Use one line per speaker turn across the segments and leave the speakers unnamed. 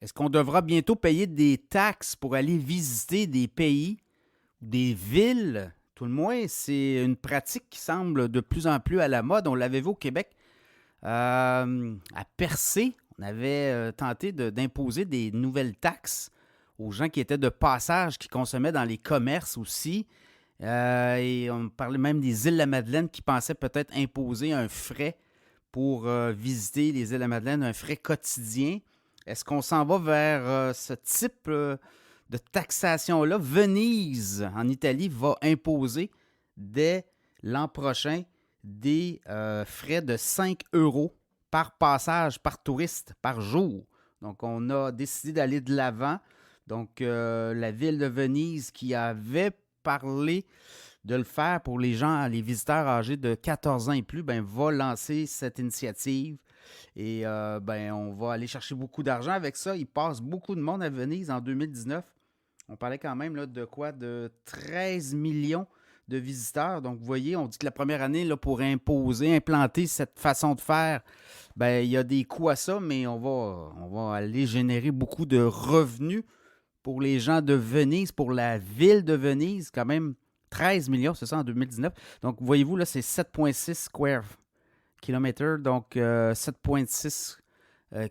Est-ce qu'on devra bientôt payer des taxes pour aller visiter des pays ou des villes? Tout le moins, c'est une pratique qui semble de plus en plus à la mode. On l'avait vu au Québec, à Percé. On avait tenté d'imposer des nouvelles taxes aux gens qui étaient de passage, qui consommaient dans les commerces aussi. Et on parlait même des îles de la Madeleine qui pensaient peut-être imposer un frais pour visiter les îles de la Madeleine, un frais quotidien. Est-ce qu'on s'en va vers ce type de taxation-là? Venise, en Italie, va imposer dès l'an prochain des frais de 5 euros par passage, par touriste, par jour. Donc, on a décidé d'aller de l'avant. Donc, la ville de Venise qui avait parlé de le faire pour les gens, les visiteurs âgés de 14 ans et plus, ben, va lancer cette initiative. Et ben, on va aller chercher beaucoup d'argent avec ça. Il passe beaucoup de monde à Venise en 2019. On parlait quand même là, de quoi? De 13 millions de visiteurs. Donc, vous voyez, on dit que la première année, là, pour imposer, implanter cette façon de faire, ben, il y a des coûts à ça, mais on va aller générer beaucoup de revenus pour les gens de Venise, pour la ville de Venise, quand même 13 millions, c'est ça, en 2019. Donc, voyez-vous, là, c'est 7,6 square kilomètres, donc 7,6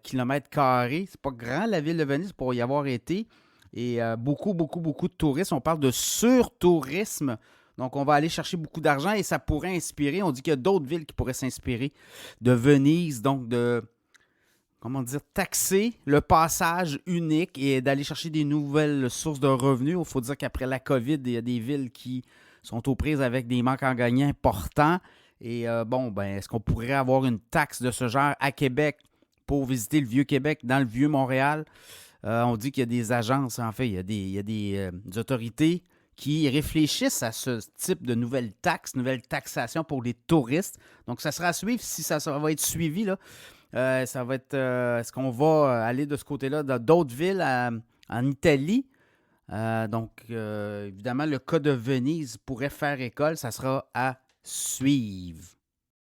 kilomètres carrés. C'est pas grand, la ville de Venise, pour y avoir été. Et beaucoup, beaucoup, beaucoup de touristes. On parle de surtourisme. Donc, on va aller chercher beaucoup d'argent et ça pourrait inspirer. On dit qu'il y a d'autres villes qui pourraient s'inspirer de Venise, donc de, comment dire, taxer le passage unique et d'aller chercher des nouvelles sources de revenus. Il faut dire qu'après la COVID, il y a des villes qui sont aux prises avec des manques en gagnant importants. Et bon, ben, est-ce qu'on pourrait avoir une taxe de ce genre à Québec pour visiter le Vieux-Québec, dans le Vieux-Montréal? On dit qu'il y a des agences, en fait, il y a des autorités qui réfléchissent à ce type de nouvelles taxes, nouvelles taxations pour les touristes. Donc, ça sera à suivre si ça va être suivi, là. Ça va être. Est-ce qu'on va aller de ce côté-là dans d'autres villes en Italie? Donc, évidemment, le cas de Venise pourrait faire école. Ça sera à suivre.